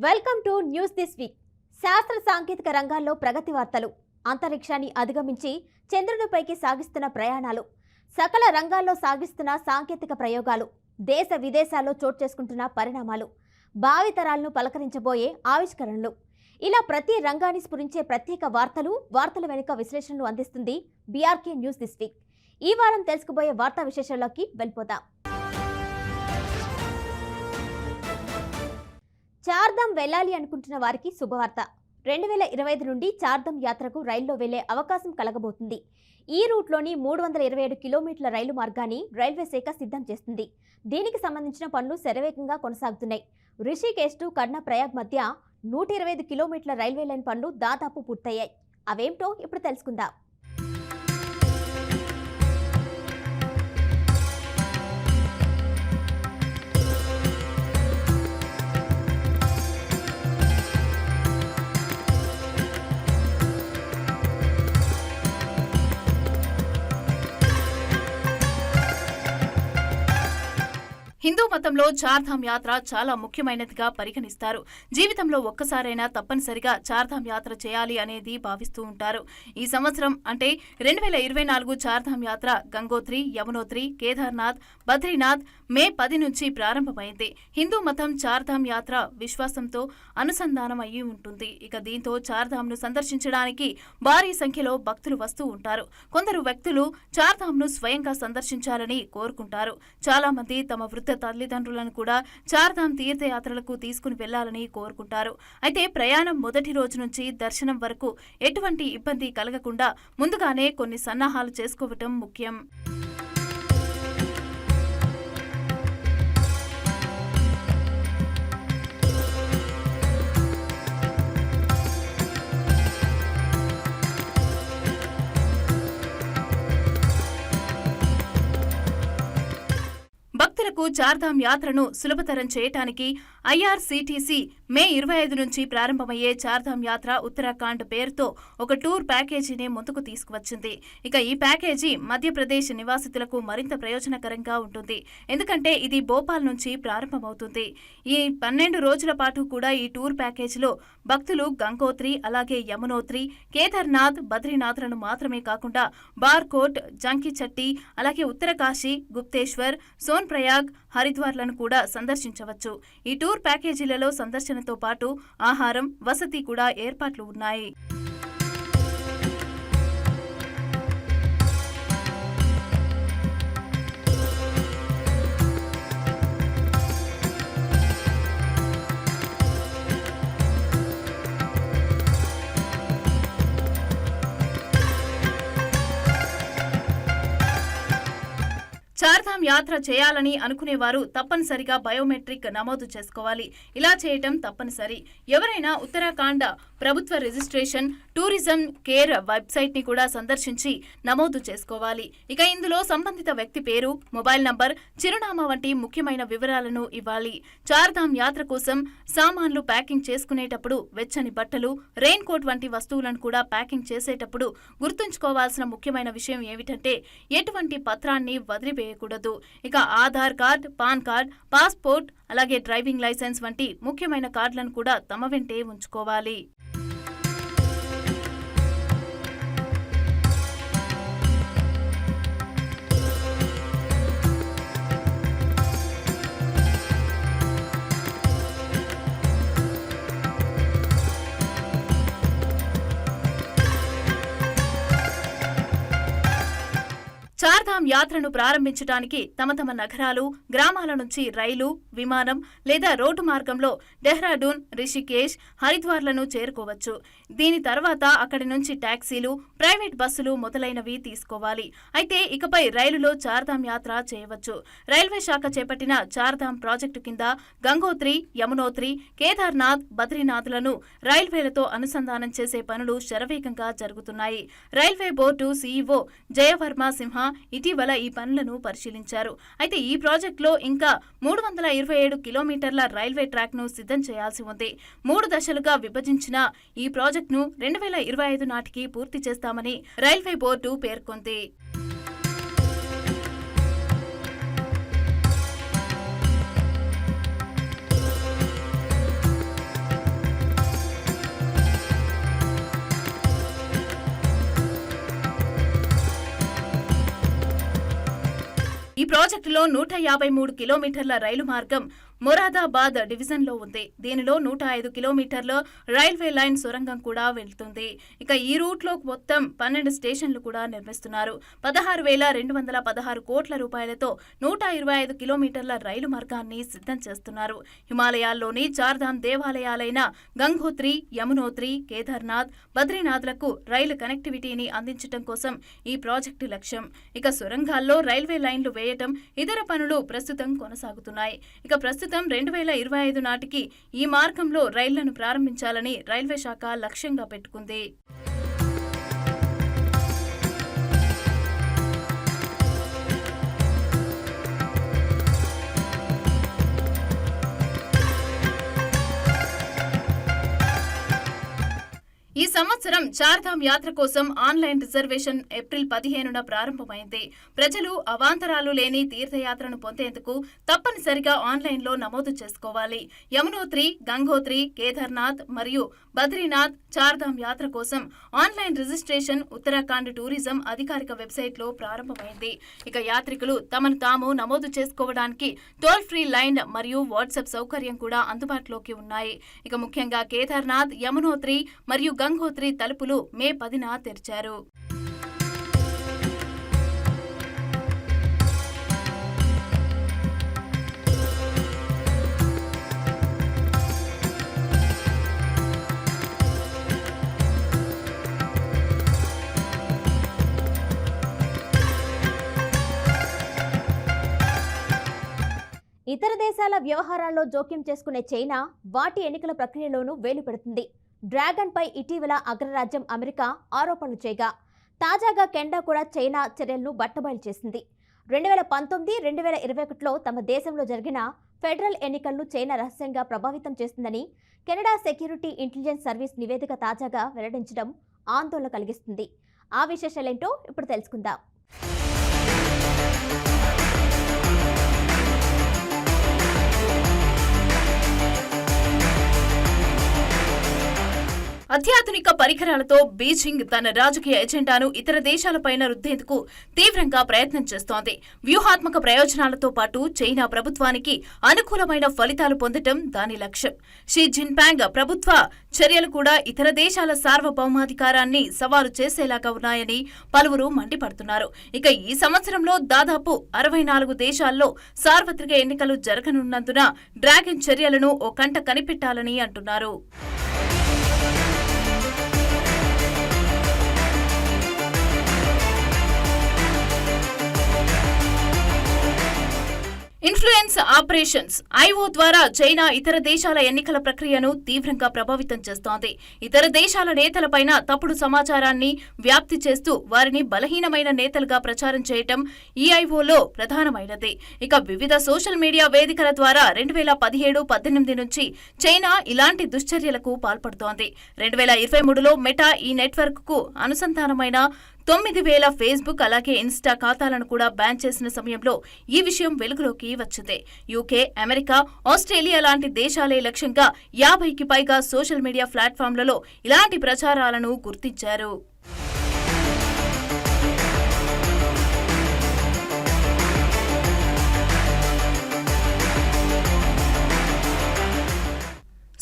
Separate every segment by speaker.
Speaker 1: Welcome to news this week. శాస్త్ర సాంకేతిక రంగాల్లో ప్రగతి వార్తలు, అంతరిక్షాన్ని అధిగమించి చంద్రునిపైకి సాగిస్తున్న ప్రయాణాలు, సకల రంగాల్లో సాగిస్తున్న సాంకేతిక ప్రయోగాలు, దేశ విదేశాల్లో చోటు చేసుకుంటున్న పరిణామాలు, భావితరాలను పలకరించబోయే ఆవిష్కరణలు, ఇలా ప్రతి రంగాన్ని స్ఫురించే ప్రత్యేక వార్తల వెనుక విశ్లేషణలు అందిస్తుంది బీఆర్కే న్యూస్ దిస్ వీక్. ఈ వారం తెలుసుకోబోయే వార్తా విశేషాల్లోకి వెళ్ళిపోతాం. చార్ధామ్ వెళ్ళాలి అనుకుంటున్న వారికి శుభవార్త. 2025 నుండి చార్ధామ్ యాత్రకు రైల్లో వెళ్లే అవకాశం కలగబోతుంది. ఈ రూట్లోని 327 కిలోమీటర్ల రైలు మార్గాన్ని రైల్వే శాఖ సిద్ధం చేస్తుంది. దీనికి సంబంధించిన పనులు శరవేగంగా కొనసాగుతున్నాయి. రిషికేశ్ టు కర్ణప్రయాగ్ మధ్య 125 కిలోమీటర్ల రైల్వే లైన్ పనులు దాదాపు పూర్తయ్యాయి. అవేంటో ఇప్పుడు తెలుసుకుందాం.
Speaker 2: హిందూ మతంలో చార్ధామ్ యాత్ర చాలా ముఖ్యమైనదిగా పరిగణిస్తారు. జీవితంలో ఒక్కసారైనా తప్పనిసరిగా చార్ధామ్ యాత్ర చేయాలి అనేది భావిస్తూ ఉంటారు. ఈ సంవత్సరం అంటే 2024 చార్ధామ్ యాత్ర గంగోత్రి, యమునోత్రి, కేదార్నాథ్, బద్రీనాథ్ మే 10 నుంచి ప్రారంభమైంది. హిందూ మతం చార్ధామ్ యాత్ర విశ్వాసంతో అనుసంధానం అయ్యి ఉంటుంది. ఇక దీంతో చార్ధామ్ను సందర్శించడానికి భారీ సంఖ్యలో భక్తులు వస్తూ ఉంటారు. కొందరు వ్యక్తులు చార్ధామ్ను స్వయంగా సందర్శించాలని కోరుకుంటారు. చాలా మంది తమ వృద్ధ తల్లిదండ్రులను కూడా చార్ధామ్ తీర్థయాత్రలకు తీసుకుని వెళ్లాలని కోరుకుంటారు. అయితే ప్రయాణం మొదటి రోజు నుంచి దర్శనం వరకు ఎటువంటి ఇబ్బంది కలగకుండా ముందుగానే కొన్ని సన్నాహాలు చేసుకోవటం ముఖ్యం. భక్తులకు చార్ధామ్ యాత్రను సులభతరం చేయటానికి ఐఆర్సీటీసీ మే 25 నుంచి ప్రారంభమయ్యే చార్ధామ్ యాత్ర ఉత్తరాఖండ్ పేరుతో ఒక టూర్ ప్యాకేజీని ముందుకు తీసుకువచ్చింది. ఇక ఈ ప్యాకేజీ మధ్యప్రదేశ్ నివాసితులకు మరింత ప్రయోజనకరంగా ఉంటుంది. ఎందుకంటే ఇది భోపాల్ నుంచి ప్రారంభమవుతుంది. ఈ 12 రోజుల పాటు కూడా ఈ టూర్ ప్యాకేజీలో భక్తులు గంగోత్రి, అలాగే యమునోత్రి, కేదార్నాథ్, బద్రీనాథ్లను మాత్రమే కాకుండా బార్కోట్, జంకిచట్టి, అలాగే ఉత్తరకాశీ, గుప్తేశ్వర్, సోన్ప్రయాగ్, హరిద్వార్లను కూడా సందర్శించవచ్చు. ఈ టూర్ ప్యాకేజీలలో సందర్శనతో పాటు ఆహారం, వసతి కూడా ఏర్పాట్లు ఉన్నాయి. చార్ధామ్ యాత్ర చేయాలని అనుకునేవారు తప్పనిసరిగా బయోమెట్రిక్ నమోదు చేసుకోవాలి. ఇలా చేయటం తప్పనిసరి. ఎవరైనా ఉత్తరాఖండ్ ప్రభుత్వ రిజిస్ట్రేషన్ టూరిజం కేర్ వెబ్సైట్ ని కూడా సందర్శించి నమోదు చేసుకోవాలి. ఇక ఇందులో సంబంధిత వ్యక్తి పేరు, మొబైల్ నంబర్, చిరునామా వంటి ముఖ్యమైన వివరాలను ఇవ్వాలి. చార్ధామ్ యాత్ర కోసం సామాన్లు ప్యాకింగ్ చేసుకునేటప్పుడు వెచ్చని బట్టలు, రెయిన్ కోట్ వంటి వస్తువులను కూడా ప్యాకింగ్ చేసేటప్పుడు గుర్తుంచుకోవాల్సిన ముఖ్యమైన విషయం ఏమిటంటే ఎటువంటి పత్రాన్ని వదిలివేయకూడదు. ఇక Aadhaar card, pan card, passport, అలాగే డ్రైవింగ్ లైసెన్స్ వంటి ముఖ్యమైన కార్డులను కూడా తమ వెంటే ఉంచుకోవాలి. చార్ధామ్ యాత్రను ప్రారంభించడానికి తమ నగరాలు, గ్రామాల నుంచి రైలు, విమానం లేదా రోడ్డు మార్గంలో డెహ్రాడూన్, రిషికేశ్, హరిద్వార్లను చేరుకోవచ్చు. దీని తర్వాత అక్కడి నుంచి టాక్సీలు, ప్రైవేట్ బస్సులు మొదలైనవి తీసుకోవాలి. అయితే ఇకపై రైలులో చార్ధామ్ యాత్ర చేయవచ్చు. రైల్వే శాఖ చేపట్టిన చార్ధామ్ ప్రాజెక్టు కింద గంగోత్రి, యమునోత్రి, కేదార్నాథ్, బద్రీనాథ్లను రైల్వేలతో అనుసంధానం చేసే పనులు శరవేగంగా జరుగుతున్నాయి. రైల్వే బోర్డు సీఈఓ జయవర్మ సింహ ఇటీవల ఈ పనులను పరిశీలించారు. అయితే ఈ ప్రాజెక్టులో ఇంకా 327 కిలోమీటర్ల రైల్వే ట్రాక్ ను సిద్ధం చేయాల్సి ఉంది. 3 దశలుగా విభజించిన ఈ ప్రాజెక్టును 2025 నాటికి పూర్తి చేస్తామని రైల్వే బోర్డు పేర్కొంది. ప్రాజెక్టులో 153 కిలోమీటర్ల రైలు మార్గం మొరాదాబాద్ డివిజన్లో ఉంది. దీనిలో 105 కిలోమీటర్ల రైల్వే లైన్ సొరంగం కూడా వెళ్తుంది. ఇక ఈ రూట్లో మొత్తం 12 స్టేషన్లు కూడా నిర్మిస్తున్నారు. 16,216 కోట్ల రూపాయలతో 125 కిలోమీటర్ల రైలు మార్గాన్ని సిద్ధం చేస్తున్నారు. హిమాలయాల్లోని చార్ధామ్ దేవాలయాలైన గంగోత్రి, యమునోత్రి, కేదార్నాథ్, బద్రీనాథ్లకు రైలు కనెక్టివిటీని అందించడం కోసం ఈ ప్రాజెక్టు లక్ష్యం. ఇక సొరంగాల్లో రైల్వే లైన్లు వేయటం, ఇతర పనులు ప్రస్తుతం కొనసాగుతున్నాయి. ఇక ప్రస్తుతం 2025 నాటికి ఈ మార్గంలో రైళ్లను ప్రారంభించాలని రైల్వే శాఖ లక్ష్యంగా పెట్టుకుంది. ఈ సంవత్సరం చార్ధామ్ యాత్ర కోసం ఆన్లైన్ రిజర్వేషన్ ఏప్రిల్ 15న ప్రారంభమైంది. ప్రజలు అవాంతరాలు లేని తీర్థయాత్రను పొందేందుకు తప్పనిసరిగా ఆన్లైన్లో నమోదు చేసుకోవాలి. యమునోత్రి, గంగోత్రి, కేదార్నాథ్ మరియు బద్రీనాథ్ చార్ధామ్ యాత్ర కోసం ఆన్లైన్ రిజిస్ట్రేషన్ ఉత్తరాఖండ్ టూరిజం అధికారిక వెబ్సైట్లో ప్రారంభమైంది. ఇక యాత్రికులు తమను తాము నమోదు చేసుకోవడానికి టోల్ ఫ్రీ లైన్ మరియు వాట్సాప్ సౌకర్యం కూడా అందుబాటులోకి ఉన్నాయి. ఇక ముఖ్యంగా కేదార్నాథ్, యమునోత్రి మరియు గంగోత్రి తలుపులు మే 10న తెరిచారు.
Speaker 1: ఇతర దేశాల వ్యవహారాల్లో జోక్యం చేసుకునే చైనా వాటి ఎన్నికల ప్రక్రియలోనూ వేలు పెడుతుంది. డ్రాగన్ పై ఇటీవల అగ్రరాజ్యం అమెరికా ఆరోపణలు చేయగా తాజాగా కెనడా కూడా చైనా చర్యలను బట్టబయలు చేసింది. 2019, 2021లో తమ దేశంలో జరిగిన ఫెడరల్ ఎన్నికలను చైనా రహస్యంగా ప్రభావితం చేస్తుందని కెనడా సెక్యూరిటీ ఇంటెలిజెన్స్ సర్వీస్ నివేదిక తాజాగా వెల్లడించడం ఆందోళన కలిగిస్తుంది. ఆ విశేషాలేంటో ఇప్పుడు తెలుసుకుందాం.
Speaker 2: అత్యాధునిక పరికరాలతో బీజింగ్ తన రాజకీయ ఎజెండాను ఇతర దేశాలపైన రుద్దేందుకు తీవ్రంగా ప్రయత్నం చేస్తోంది. వ్యూహాత్మక ప్రయోజనాలతో పాటు చైనా ప్రభుత్వానికి అనుకూలమైన ఫలితాలు పొందడం దాని లక్ష్యం. షీ జిన్పింగ్ ప్రభుత్వ చర్యలు కూడా ఇతర దేశాల సార్వభౌమాధికారాన్ని సవాలు చేసేలాగా ఉన్నాయని పలువురు మండిపడుతున్నారు. ఇక ఈ సంవత్సరంలో దాదాపు 64 దేశాల్లో సార్వత్రిక ఎన్నికలు జరగనున్నందున డ్రాగన్ చర్యలను ఓ కంట కనిపెట్టాలని అంటున్నారు. ఇన్ఫ్లుయెన్స్ ఆపరేషన్స్ ఐఓ ద్వారా చైనా ఇతర దేశాల ఎన్నికల ప్రక్రియను తీవ్రంగా ప్రభావితం చేస్తోంది. ఇతర దేశాల నేతలపైన తప్పుడు సమాచారాన్ని వ్యాప్తి చేస్తూ వారిని బలహీనమైన నేతలుగా ప్రచారం చేయటం ఈ ఐఓలో ప్రధానమైనది. ఇక వివిధ సోషల్ మీడియా వేదికల ద్వారా 2017-18 నుంచి చైనా ఇలాంటి దుశ్చర్యలకు పాల్పడుతోంది. 2023లో మెటా ఈ నెట్వర్క్ కు అనుసంధానమైన 9,000 ఫేస్బుక్ అలాగే ఇన్స్టా ఖాతాలను కూడా బ్యాన్ చేసిన సమయంలో ఈ విషయం వెలుగులోకి వచ్చింది. యూకే, అమెరికా, ఆస్ట్రేలియా లాంటి దేశాలే లక్ష్యంగా 50కి పైగా సోషల్ మీడియా ప్లాట్ఫామ్లలో ఇలాంటి ప్రచారాలను గుర్తించారు.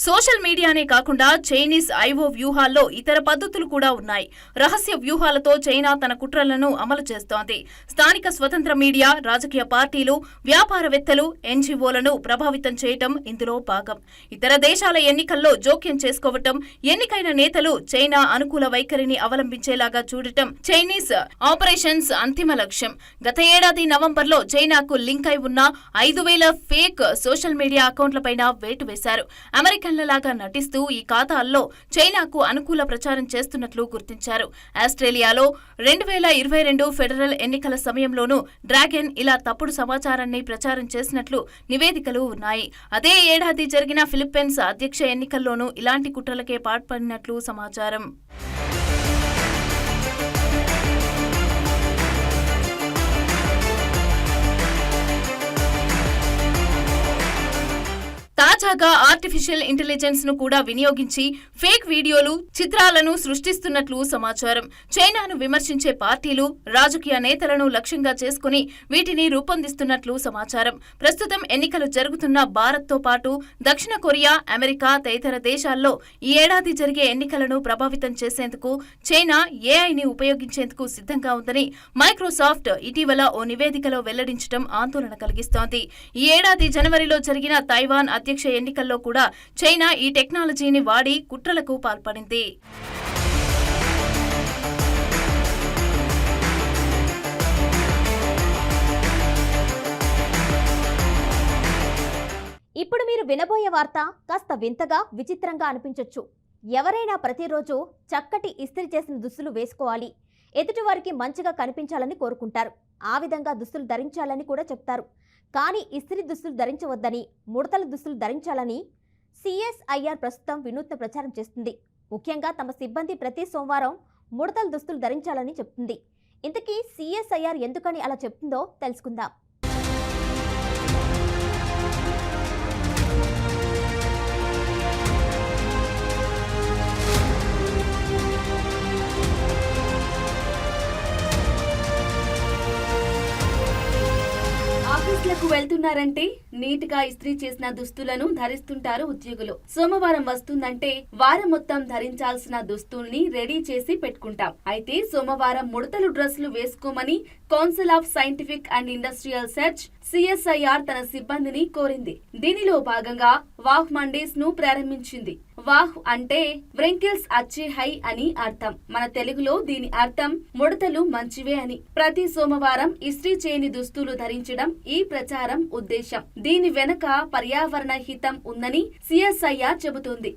Speaker 2: సోషల్ మీడియానే కాకుండా చైనీస్ ఐఓ వ్యూహాల్లో ఇతర పద్ధతులు కూడా ఉన్నాయి. రహస్య వ్యూహాలతో చైనా తన కుట్రలను అమలు చేస్తోంది. స్థానిక స్వతంత్ర మీడియా, రాజకీయ పార్టీలు, వ్యాపారవేత్తలు, ఎన్జీఓలను ప్రభావితం చేయటం ఇందులో భాగం. ఇతర దేశాల ఎన్నికల్లో జోక్యం చేసుకోవటం, ఎన్నికైన నేతలు చైనా అనుకూల వైఖరిని అవలంబించేలాగా చూడటం చైనీస్ ఆపరేషన్స్ అంతిమ లక్ష్యం. గత ఏడాది నవంబర్లో చైనాకు లింక్ అయి ఉన్న 5,000 ఫేక్ సోషల్ మీడియా అకౌంట్లపైన వేటు వేశారు. లాగా నటిస్తూ ఈ ఖాతాల్లో చైనాకు అనుకూల ప్రచారం చేస్తున్నట్లు గుర్తించారు. ఆస్ట్రేలియాలో 2022 ఫెడరల్ ఎన్నికల సమయంలోనూ డ్రాగన్ ఇలా తప్పుడు సమాచారాన్ని ప్రచారం చేసినట్లు నివేదికలు ఉన్నాయి. అదే ఏడాది జరిగిన ఫిలిప్పీన్స్ అధ్యక్ష ఎన్నికల్లోనూ ఇలాంటి కుట్రలకే పాల్పడినట్లు సమాచారం. తాజాగా ఆర్టిఫిషియల్ ఇంటెలిజెన్స్ ను కూడా వినియోగించి ఫేక్ వీడియోలు, చిత్రాలను సృష్టిస్తున్నట్లు సమాచారం. చైనాను విమర్శించే పార్టీలు, రాజకీయ నేతలను లక్ష్యంగా చేసుకుని వీటిని రూపొందిస్తున్నట్లు సమాచారం. ప్రస్తుతం ఎన్నికలు జరుగుతున్న భారత్తో పాటు దక్షిణ కొరియా, అమెరికా తదితర దేశాల్లో ఈ ఏడాది జరిగే ఎన్నికలను ప్రభావితం చేసేందుకు చైనా ఏఐని ఉపయోగించేందుకు సిద్ధంగా ఉందని మైక్రోసాఫ్ట్ ఇటీవల ఓ నివేదికలో వెల్లడించడం ఆందోళన కలిగిస్తోంది. ఈ ఏడాది జనవరిలో జరిగిన తైవాన్ అధ్యక్ష ఎన్నికల్లో కూడా చైనా ఈ టెక్నాలజీని వాడి కుట్రలకు పాల్పడింది.
Speaker 1: ఇప్పుడు మీరు వినబోయే వార్త కాస్త వింతగా, విచిత్రంగా అనిపించొచ్చు. ఎవరైనా ప్రతిరోజు చక్కటి ఇస్త్రీ చేసిన దుస్తులు వేసుకోవాలి, ఎదుటివారికి మంచిగా కనిపించాలని కోరుకుంటారు. ఆ విధంగా దుస్తులు ధరించాలని కూడా చెప్తారు. కానీ ఇస్త్రీ దుస్తులు ధరించవద్దని, ముడతల దుస్తులు ధరించాలని CSIR ప్రస్తుతం వినూత్న ప్రచారం చేస్తుంది. ముఖ్యంగా తమ సిబ్బంది ప్రతి సోమవారం ముడతల దుస్తులు ధరించాలని చెప్తుంది. ఇంతకీ CSIR ఎందుకని అలా చెప్తుందో తెలుసుకుందాం.
Speaker 3: ఆఫీసులకు వెళ్తున్నారంటే నీట్ గా ఇస్త్రీ చేసిన దుస్తులను ధరిస్తుంటారు ఉద్యోగులు. సోమవారం వస్తుందంటే వారం మొత్తం ధరించాల్సిన దుస్తుల్ని రెడీ చేసి పెట్టుకుంటాం. అయితే సోమవారం ముడతలు డ్రెస్సులు వేసుకోమని council of scientific and industrial research CSIR తన సిబ్బందిని కోరింది. దీనిలో భాగంగా వాహ్ మండేస్ ను ప్రారంభించింది. వాహ్ అంటే వ్రింకిల్స్ అచ్చే హై అని అర్థం. మన తెలుగులో దీని అర్థం ముడతలు మంచివే అని. ప్రతి సోమవారం ఇస్త్రీ చేయని దుస్తులు ధరించడం ఈ ప్రచారం ఉద్దేశం. దీని వెనుక పర్యావరణ హితం ఉందని CSIR చెబుతోంది.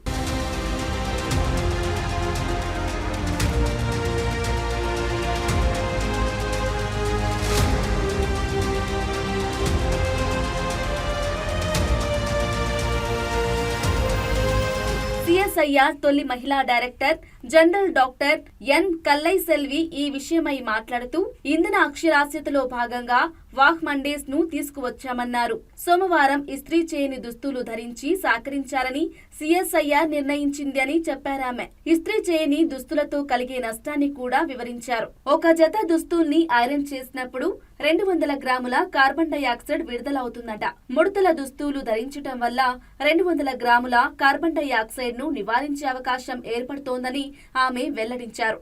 Speaker 3: CSIR తొలి మహిళా డైరెక్టర్ జనరల్ డాక్టర్ ఎన్ కల్లైసెల్వి ఈ విషయమై మాట్లాడుతూ ఇంధన అక్షరాస్యతలో భాగంగా వాహ్ మండేస్ ను తీసుకువచ్చామన్నారు. సోమవారం ఇస్త్రీ చేయని దుస్తులు ధరించి సహకరించాలని CSIR నిర్ణయించింది అని చెప్పారామె. ఇస్త్రీ చేయని దుస్తులతో కలిగే నష్టాన్ని కూడా వివరించారు. ఒక జత దుస్తుల్ని ఐరన్ చేసినప్పుడు 200 గ్రాముల కార్బన్ డయాక్సైడ్ విడుదలవుతుందట. ముడతల దుస్తులు ధరించటం వల్ల 200 గ్రాముల కార్బన్ డయాక్సైడ్ ను నివారించే అవకాశం ఏర్పడుతోందని ఆమె వెల్లడించారు.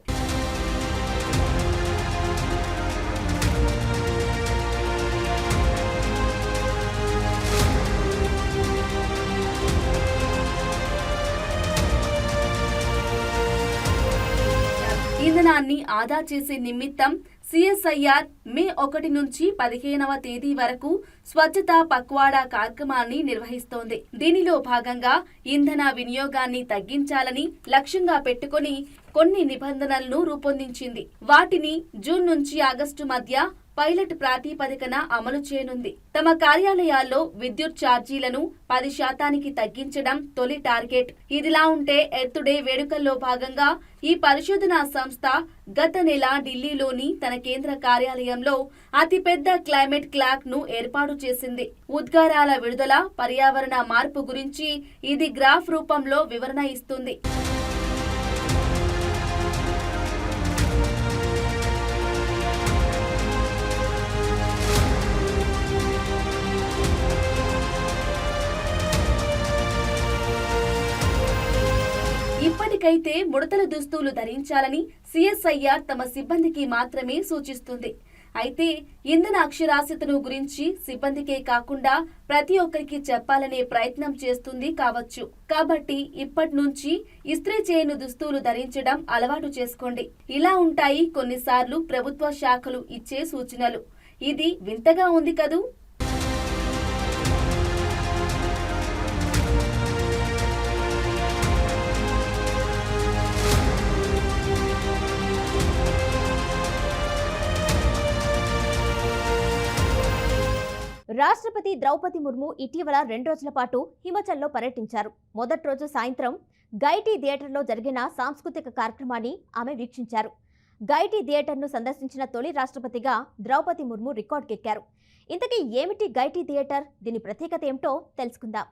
Speaker 3: ఇంధనాన్ని ఆదా చేసే నిమిత్తం CSIR మే 1 నుంచి 15వ తేదీ వరకు స్వచ్ఛతా పక్వాడా కార్యక్రమాన్ని నిర్వహిస్తోంది. దీనిలో భాగంగా ఇంధన వినియోగాన్ని తగ్గించాలని లక్ష్యంగా పెట్టుకుని కొన్ని నిబంధనలను రూపొందించింది. వాటిని జూన్ నుంచి ఆగస్టు మధ్య పైలట్ ప్రాతిపదికన అమలు చేయనుంది. తమ కార్యాలయాల్లో విద్యుత్ ఛార్జీలను 10% తగ్గించడం తొలి టార్గెట్. ఇదిలా ఉంటే ఎర్త్ డే వేడుకల్లో భాగంగా ఈ పరిశోధనా సంస్థ గత నెల ఢిల్లీలోని తన కేంద్ర కార్యాలయంలో అతిపెద్ద క్లైమేట్ క్లాక్ ను ఏర్పాటు చేసింది. ఉద్గారాల విడుదల, పర్యావరణ మార్పు గురించి ఇది గ్రాఫ్ రూపంలో వివరణ ఇస్తుంది. ఇప్పటికైతే ముడతల దుస్తులు ధరించాలని CSIR తమ సిబ్బందికి మాత్రమే సూచిస్తుంది. అయితే ఇంధన అక్షరాస్యతను గురించి సిబ్బందికే కాకుండా ప్రతి ఒక్కరికి చెప్పాలనే ప్రయత్నం చేస్తుంది కావచ్చు. కాబట్టి ఇప్పటి నుంచి ఇస్త్రీ చేయని దుస్తులు ధరించడం అలవాటు చేసుకోండి. ఇలా ఉంటాయి కొన్నిసార్లు ప్రభుత్వ శాఖలు ఇచ్చే సూచనలు. ఇది వింతగా ఉంది కదూ.
Speaker 1: రాష్ట్రపతి ద్రౌపది ముర్ము ఇటీవల 2 రోజుల పాటు హిమాచల్లో పర్యటించారు. మొదటి రోజు సాయంత్రం గైటీ థియేటర్లో జరిగిన సాంస్కృతిక కార్యక్రమాన్ని ఆమె వీక్షించారు. గైటీ థియేటర్ను సందర్శించిన తొలి రాష్ట్రపతిగా ద్రౌపది ముర్ము రికార్డుకెక్కారు. ఇంతకీ ఏమిటి గైటీ థియేటర్, దీని ప్రత్యేకత ఏమిటో తెలుసుకుందాం.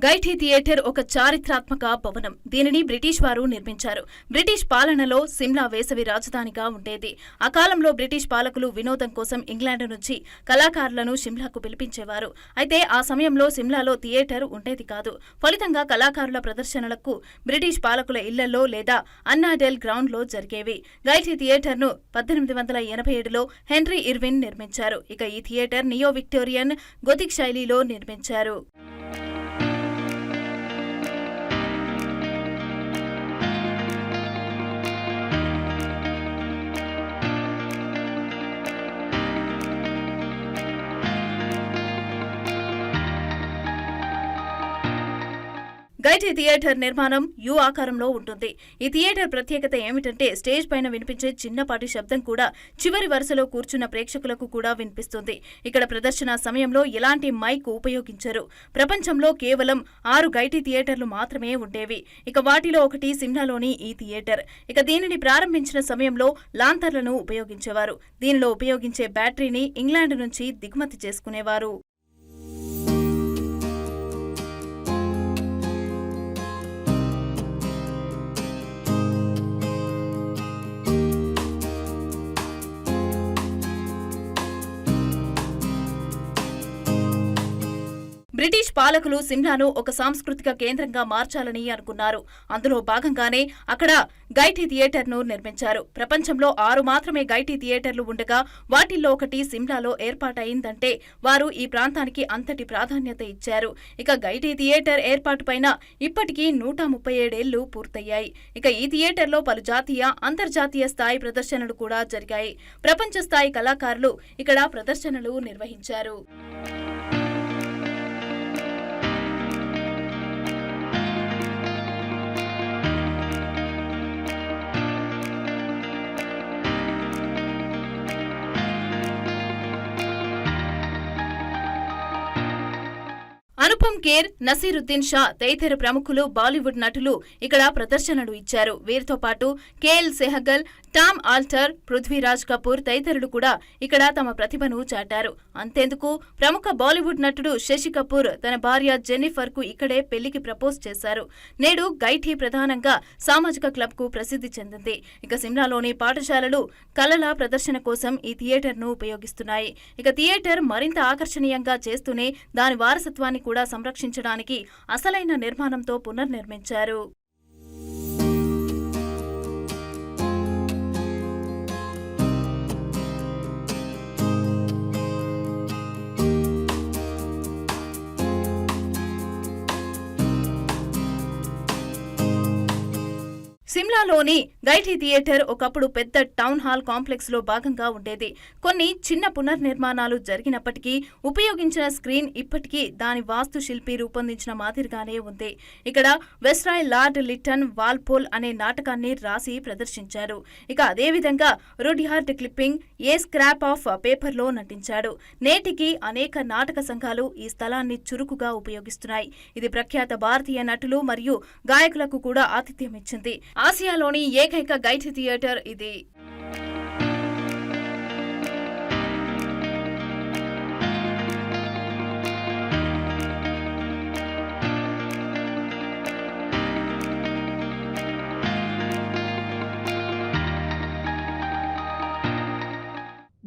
Speaker 2: గైఠీ థియేటర్ ఒక చారిత్రాత్మక భవనం. దీనిని బ్రిటిష్ వారు నిర్మించారు. బ్రిటిష్ పాలనలో సిమ్లా వేసవి రాజధానిగా ఉండేది. ఆ కాలంలో బ్రిటిష్ పాలకులు వినోదం కోసం ఇంగ్లాండ్ నుంచి కళాకారులను సిమ్లాకు పిలిపించేవారు. అయితే ఆ సమయంలో సిమ్లాలో థియేటర్ ఉండేది కాదు. ఫలితంగా కళాకారుల ప్రదర్శనలకు బ్రిటిష్ పాలకుల ఇళ్లలో లేదా అన్నాడెల్ గ్రౌండ్లో జరిగేవి. గైఠీ థియేటర్ను 1887లో హెన్రీ ఇర్విన్ నిర్మించారు. ఇక ఈ థియేటర్ నియో విక్టోరియన్ గొతిక్ శైలిలో నిర్మించారు. గైఠీ థియేటర్ నిర్మాణం యు ఆకారంలో ఉంటుంది. ఈ థియేటర్ ప్రత్యేకత ఏమిటంటే స్టేజ్ పైన వినిపించే చిన్నపాటి శబ్దం కూడా చివరి వరుసలో కూర్చున్న ప్రేక్షకులకు కూడా వినిపిస్తుంది. ఇక్కడ ప్రదర్శన సమయంలో ఎలాంటి మైక్ ఉపయోగించరు. ప్రపంచంలో కేవలం 6 గైఠీ థియేటర్లు మాత్రమే ఉండేవి. ఇక వాటిలో ఒకటి సిమ్లాలోని ఈ థియేటర్. ఇక దీనిని ప్రారంభించిన సమయంలో లాంతర్లను ఉపయోగించేవారు. దీనిలో ఉపయోగించే బ్యాటరీని ఇంగ్లాండ్ నుంచి దిగుమతి చేసుకునేవారు. బ్రిటిష్ పాలకులు సిమ్లాను ఒక సాంస్కృతిక కేంద్రంగా మార్చాలని అనుకున్నారు. అందులో భాగంగానే అక్కడ గైఠీ థియేటర్ను నిర్మించారు. ప్రపంచంలో 6 మాత్రమే గైఠీ థియేటర్లు ఉండగా వాటిల్లో ఒకటి సిమ్లాలో ఏర్పాటయిందంటే వారు ఈ ప్రాంతానికి అంతటి ప్రాధాన్యత ఇచ్చారు. ఇక గైఠీ థియేటర్ ఏర్పాటుపైన ఇప్పటికీ 137 ఏళ్లు పూర్తయ్యాయి. ఇక ఈ థియేటర్లో పలు జాతీయ, అంతర్జాతీయ స్థాయి ప్రదర్శనలు కూడా జరిగాయి. ప్రపంచ స్థాయి కళాకారులు ఇక్కడ ప్రదర్శనలు నిర్వహించారు. అనుపమ్ ఖేర్, నసీరుద్దీన్ షా తదితర ప్రముఖులు, బాలీవుడ్ నటులు ఇక్కడ ప్రదర్శనలు ఇచ్చారు. వీరితో పాటు కేఎల్ సెహగల్, టామ్ ఆల్టర్, పృథ్వీరాజ్ కపూర్ తదితరులు కూడా ఇక్కడ తమ ప్రతిభను చాటారు. అంతేందుకు ప్రముఖ బాలీవుడ్ నటుడు శశి కపూర్ తన భార్య జెన్నిఫర్ కు ఇక్కడే పెళ్లికి ప్రపోజ్ చేశారు. నేడు గైఠీ ప్రధానంగా సామాజిక క్లబ్ కు ప్రసిద్ధి చెందింది. ఇక సిమ్లాలోని పాఠశాలలు కళల ప్రదర్శన కోసం ఈ థియేటర్ను ఉపయోగిస్తున్నాయి. ఇక థియేటర్ మరింత ఆకర్షణీయంగా చేస్తూనే దాని వారసత్వాన్ని కూడా సంరక్షించడానికి అసలైన నిర్మాణంతో పునర్నిర్మించారు. సిమ్లాలోని గైఠీ థియేటర్ ఒకప్పుడు పెద్ద టౌన్ హాల్ కాంప్లెక్స్ లో భాగంగా ఉండేది. కొన్ని చిన్న పునర్నిర్మాణాలు జరిగినప్పటికీ ఉపయోగించిన స్క్రీన్ ఇప్పటికీ దాని వాస్తు శిల్పి రూపొందించిన మాదిరిగానే ఉంది. ఇక్కడ వెస్రాయ్ లార్డ్ లిట్టన్ వాల్పోల్ అనే నాటకాన్ని రాసి ప్రదర్శించారు. ఇక అదేవిధంగా Rudyard clipping A scrap of పేపర్లో నటించాడు. నేటికి అనేక నాటక సంఘాలు ఈ స్థలాన్ని చురుకుగా ఉపయోగిస్తున్నాయి. ఇది ప్రఖ్యాత భారతీయ నటులు మరియు గాయకులకు కూడా ఆతిథ్యం ఇచ్చింది. ఆసియాలోని ఏకైక గైఠీ థియేటర్ ఇది.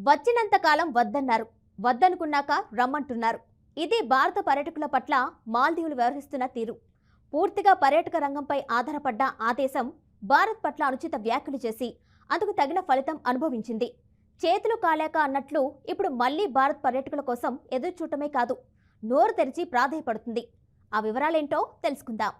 Speaker 1: వచ్చినంతకాలం వద్దన్నారు, వద్దనుకున్నాక రమ్మంటున్నారు. ఇది భారత పర్యాటకుల పట్ల మాల్దీవులు వ్యవహరిస్తున్న తీరు. పూర్తిగా పర్యాటక రంగంపై ఆధారపడ్డ ఆ దేశం భారత్ పట్ల అనుచిత వ్యాఖ్యలు చేసి అందుకు తగిన ఫలితం అనుభవించింది. చేతులు కాలేక అన్నట్లు ఇప్పుడు మళ్లీ భారత్ పర్యాటకుల కోసం ఎదురు చూడటమే కాదు, నోరు తెరిచి ప్రాధేయపడుతుంది. ఆ వివరాలేంటో తెలుసుకుందాం.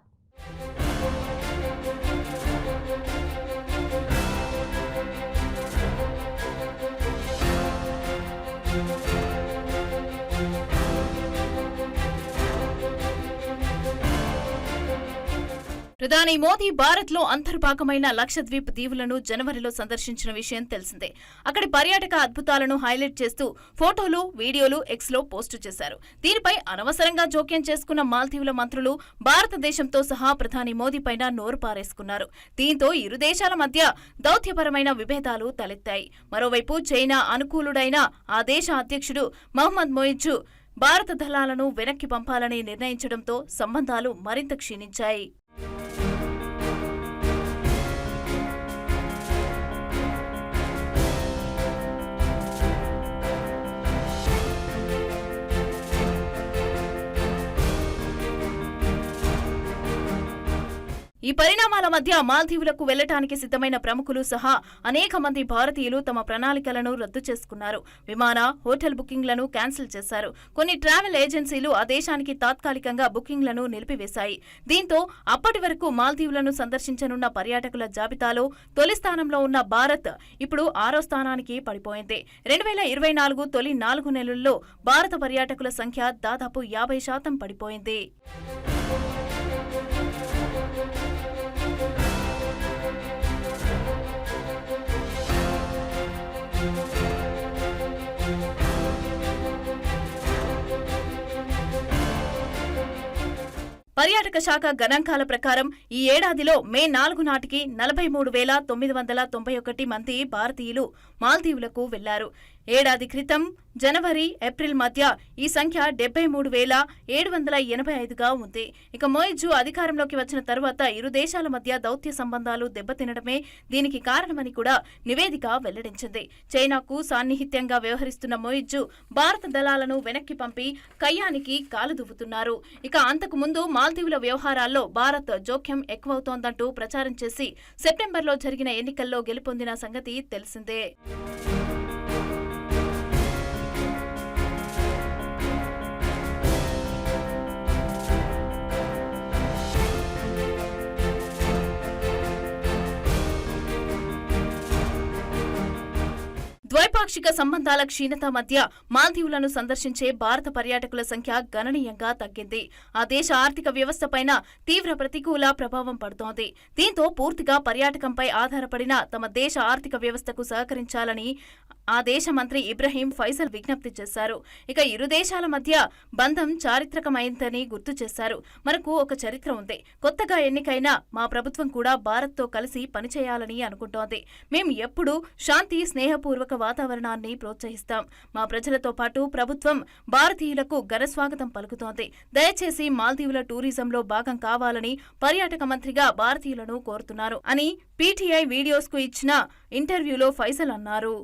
Speaker 2: ప్రధాని మోదీ భారత్లో అంతర్భాగమైన లక్షద్వీప్ దీవులను జనవరిలో సందర్శించిన విషయం తెలిసిందే. అక్కడి పర్యాటక అద్భుతాలను హైలైట్ చేస్తూ ఫోటోలు, వీడియోలు ఎక్స్లో పోస్టు చేశారు. దీనిపై అనవసరంగా జోక్యం చేసుకున్న మాల్దీవుల మంత్రులు భారతదేశంతో సహా ప్రధాని మోదీ పైన నోరు పారేసుకున్నారు. దీంతో ఇరు దేశాల మధ్య దౌత్యపరమైన విభేదాలు తలెత్తాయి. మరోవైపు చైనా అనుకూలుడైన ఆ దేశ అధ్యక్షుడు మహమ్మద్ మొయిజ్ భారత దళాలను వెనక్కి పంపాలని నిర్ణయించడంతో సంబంధాలు మరింత క్షీణించాయి. ఈ పరిణామాల మధ్య మాల్దీవులకు వెళ్లటానికి సిద్ధమైన ప్రముఖులు సహా అనేక మంది భారతీయులు తమ ప్రణాళికలను రద్దు చేసుకున్నారు. విమాన, హోటల్ బుకింగ్లను క్యాన్సిల్ చేశారు. కొన్ని ట్రావెల్ ఏజెన్సీలు ఆ దేశానికి తాత్కాలికంగా బుకింగ్లను నిలిపివేశాయి. దీంతో అప్పటి వరకు మాల్దీవులను సందర్శించనున్న పర్యాటకుల జాబితాలో తొలి స్థానంలో ఉన్న భారత్ ఇప్పుడు 6వ స్థానానికి పడిపోయింది. 2024 తొలి 4 నెలల్లో భారత పర్యాటకుల సంఖ్య దాదాపు 50% పడిపోయింది. పర్యాటక శాఖ గణాంకాల ప్రకారం ఈ ఏడాదిలో మే 4 నాటికి 43,991 మంది భారతీయులు మాల్దీవులకు వెళ్లారు. ఏడాది క్రితం జనవరి, ఏప్రిల్ మధ్య ఈ సంఖ్య 73,785గా ఉంది. ఇక మొయిజు అధికారంలోకి వచ్చిన తరువాత ఇరు దేశాల మధ్య దౌత్య సంబంధాలు దెబ్బతినడమే దీనికి కారణమని కూడా నివేదిక వెల్లడించింది. చైనాకు సాన్నిహిత్యంగా వ్యవహరిస్తున్న మొయిజు భారత దళాలను వెనక్కి పంపి కయ్యానికి కాలుదువ్వుతున్నారు. ఇక అంతకు ముందు మాల్దీవుల వ్యవహారాల్లో భారత్ జోక్యం ఎక్కువవుతోందంటూ ప్రచారం చేసి సెప్టెంబర్లో జరిగిన ఎన్నికల్లో గెలుపొందిన సంగతి తెలిసిందే. ద్వైపాక్షిక సంబంధాల క్షీణత మధ్య మాల్దీవులను సందర్శించే భారత పర్యాటకుల సంఖ్య గణనీయంగా తగ్గింది. ఆ దేశ ఆర్థిక వ్యవస్థపైన తీవ్ర ప్రతికూల ప్రభావం పడుతోంది. దీంతో పూర్తిగా పర్యాటకంపై ఆధారపడిన తమ దేశ ఆర్థిక వ్యవస్థకు సహకరించాలని ఆ దేశ మంత్రి ఇబ్రహీం ఫైజల్ విజ్ఞప్తి చేశారు. ఇక ఇరు దేశాల మధ్య బంధం చారిత్రకమైందని గుర్తు చేశారు. మనకు ఒక చరిత్ర ఉంది. కొత్తగా ఎన్నికైన మా ప్రభుత్వం కూడా భారత్తో కలిసి పనిచేయాలని అనుకుంటోంది. మేం ఎప్పుడూ శాంతి, స్నేహపూర్వక వాతావరణాన్ని ప్రోత్సహిస్తాం. మా ప్రజలతో పాటు ప్రభుత్వం భారతీయులకు ఘనస్వాగతం పలుకుతోంది. దయచేసి మాల్దీవుల టూరిజంలో భాగం కావాలని పర్యాటక మంత్రిగా భారతీయులను కోరుతున్నారు అని పీటీఐ వీడియోస్కు ఇచ్చిన ఇంటర్వ్యూలో ఫైజల్ అన్నారు.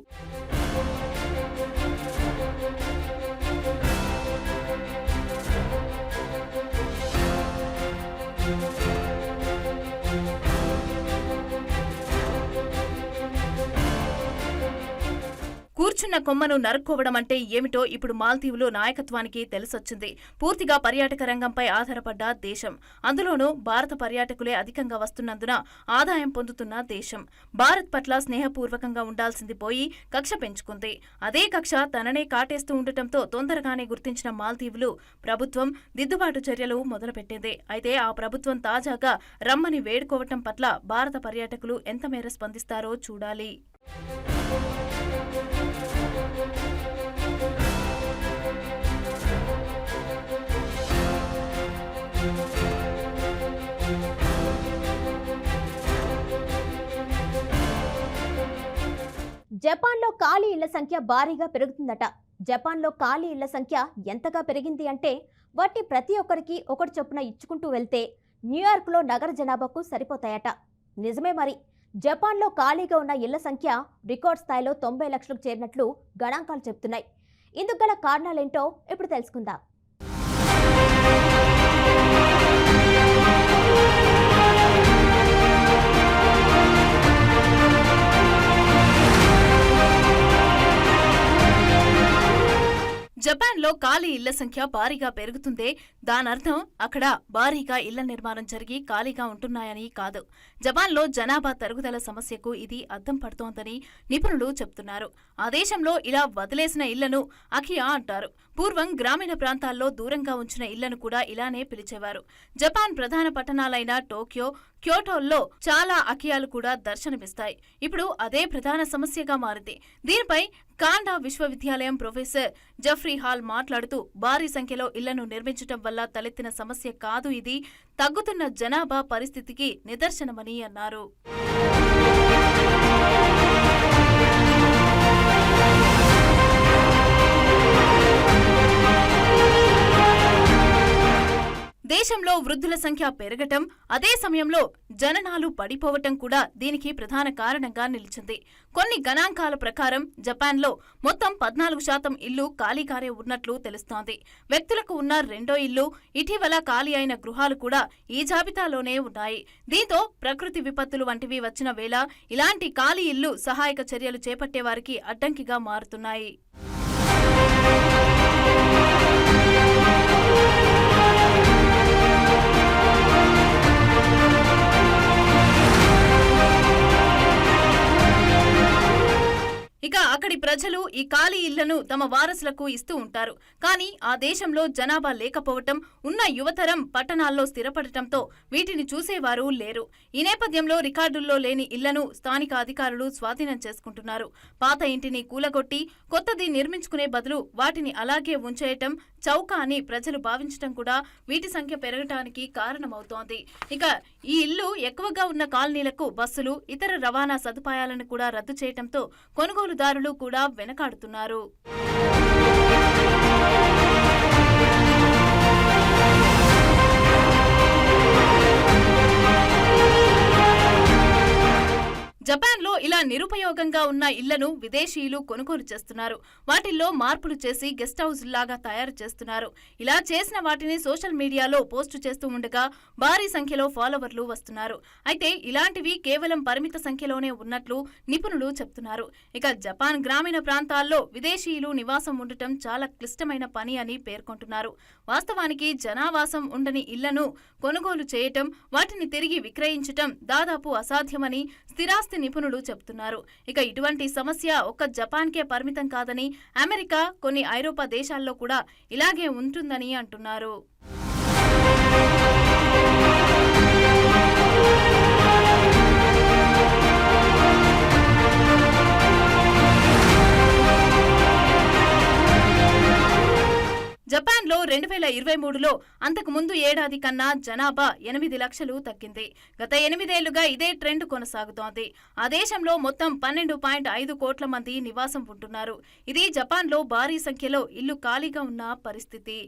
Speaker 2: కూర్చున్న కొమ్మను నరుక్కోవడం అంటే ఏమిటో ఇప్పుడు మాల్దీవులు నాయకత్వానికి తెలిసొచ్చింది. పూర్తిగా పర్యాటక రంగంపై ఆధారపడ్డ దేశం, అందులోనూ భారత పర్యాటకులే అధికంగా వస్తున్నందున ఆదాయం పొందుతున్న దేశం. భారత్ పట్ల స్నేహపూర్వకంగా ఉండాల్సింది పోయి కక్ష పెంచుకుంది. అదే కక్ష తననే కాటేస్తూ ఉండటంతో తొందరగానే గుర్తించిన మాల్దీవులు ప్రభుత్వం దిద్దుబాటు చర్యలు మొదలుపెట్టింది. అయితే ఆ ప్రభుత్వం తాజాగా రమ్మని వేడుకోవటం పట్ల భారత పర్యాటకులు ఎంత మేర స్పందిస్తారో చూడాలి.
Speaker 1: జపాన్లో ఖాళీ ఇళ్ల సంఖ్య భారీగా పెరుగుతుందట. జపాన్లో ఖాళీ ఇళ్ల సంఖ్య ఎంతగా పెరిగింది అంటే వాటి ప్రతి ఒక్కరికి ఒకటి చొప్పున ఇచ్చుకుంటూ వెళ్తే న్యూయార్క్లో నగర జనాభాకు సరిపోతాయట. నిజమే మరి. జపాన్లో ఖాళీగా ఉన్న ఇళ్ల సంఖ్య రికార్డ్ స్థాయిలో 90 లక్షలకు చేరినట్లు గణాంకాలు చెబుతున్నాయి. ఇందుకు గల కారణాలేంటో ఇప్పుడు తెలుసుకుందాం.
Speaker 2: జపాన్లో ఖాళీ ఇళ్ల సంఖ్య భారీగా పెరుగుతుందే దానర్థం అక్కడ భారీగా ఇళ్ల నిర్మాణం జరిగి ఖాళీగా ఉంటున్నాయని కాదు. జపాన్లో జనాభా తరుగుదల సమస్యకు ఇది అద్దం పడుతోందని నిపుణులు చెబుతున్నారు. ఆ దేశంలో ఇలా వదిలేసిన ఇళ్లను అకియా అంటారు. పూర్వం గ్రామీణ ప్రాంతాల్లో దూరంగా ఉంచిన ఇళ్లను కూడా ఇలానే పిలిచేవారు. జపాన్ ప్రధాన పట్టణాలైన టోక్యో, క్యోటోల్లో చాలా అకియాలు కూడా దర్శనమిస్తాయి. ఇప్పుడు అదే ప్రధాన సమస్యగా మారింది. దీనిపై కాండా విశ్వవిద్యాలయం ప్రొఫెసర్ జఫ్రీ హాల్ మాట్లాడుతూ భారీ సంఖ్యలో ఇళ్లను నిర్మించడం వల్ల తలెత్తిన సమస్య కాదు ఇది, తగ్గుతున్న జనాభా పరిస్థితికి నిదర్శనమని అన్నారు. దేశంలో వృద్ధుల సంఖ్య పెరగటం, అదే సమయంలో జననాలు పడిపోవటం కూడా దీనికి ప్రధాన కారణంగా నిలిచింది. కొన్ని గణాంకాల ప్రకారం జపాన్లో మొత్తం 14% ఇల్లు ఖాళీగానే ఉన్నట్లు తెలుస్తోంది. వ్యక్తులకు ఉన్న రెండో ఇల్లు, ఇటీవల ఖాళీ అయిన గృహాలు కూడా ఈ జాబితాలోనే ఉన్నాయి. దీంతో ప్రకృతి విపత్తులు వంటివి వచ్చిన వేళ ఇలాంటి ఖాళీ ఇల్లు సహాయక చర్యలు చేపట్టే వారికి అడ్డంకిగా మారుతున్నాయి. ఇక అక్కడి ప్రజలు ఈ ఖాళీ ఇళ్లను తమ వారసులకు ఇస్తూ ఉంటారు. కానీ ఆ దేశంలో జనాభా లేకపోవటం, ఉన్న యువతరం పట్టణాల్లో స్థిరపడటంతో వీటిని చూసేవారు లేరు. ఈ నేపథ్యంలో రికార్డుల్లో లేని ఇళ్లను స్థానిక అధికారులు స్వాధీనం చేసుకుంటున్నారు. పాత ఇంటిని కూలగొట్టి కొత్తది నిర్మించుకునే బదులు వాటిని అలాగే ఉంచేయటం చౌక అని ప్రజలు భావించటం కూడా వీటి సంఖ్య పెరగటానికి కారణమవుతోంది. ఇక ఈ ఇల్లు ఎక్కువగా ఉన్న కాలనీలకు బస్సులు, ఇతర రవాణా సదుపాయాలను కూడా రద్దు చేయటంతో కొనుగోలుదారులు కూడా వెనకాడుతున్నారు. జపాన్లో ఇలా నిరుపయోగంగా ఉన్న ఇళ్లను విదేశీయులు కొనుగోలు చేస్తున్నారు. వాటిల్లో మార్పులు చేసి గెస్ట్ హౌస్ లాగా తయారు చేస్తున్నారు. ఇలా చేసిన వాటిని సోషల్ మీడియాలో పోస్టు చేస్తూ ఉండగా భారీ సంఖ్యలో ఫాలోవర్లు వస్తున్నారు. అయితే ఇలాంటివి కేవలం పరిమిత సంఖ్యలోనే ఉన్నట్లు నిపుణులు చెప్తున్నారు. ఇక జపాన్ గ్రామీణ ప్రాంతాల్లో విదేశీయులు నివాసం ఉండటం చాలా క్లిష్టమైన పని అని పేర్కొంటున్నారు. వాస్తవానికి జనావాసం ఉండని ఇళ్లను కొనుగోలు చేయటం, వాటిని తిరిగి విక్రయించటం దాదాపు అసాధ్యమని స్థిరాస్తి నిపుణులు చెబుతున్నారు. ఇక ఇటువంటి సమస్య ఒక్క జపాన్కే పరిమితం కాదని, అమెరికా, కొన్ని ఐరోపా దేశాల్లో కూడా ఇలాగే ఉంటుందని అంటున్నారు. జపాన్లో 2023లో అంతకు ముందు ఏడాది కన్నా జనాభా 8 లక్షలు తగ్గింది. గత 8 ఏళ్లుగా ఇదే ట్రెండ్ కొనసాగుతోంది. ఆ దేశంలో మొత్తం 12.5 కోట్ల మంది నివాసం ఉంటున్నారు. ఇది జపాన్లో భారీ సంఖ్యలో ఇల్లు ఖాళీగా ఉన్న పరిస్థితి.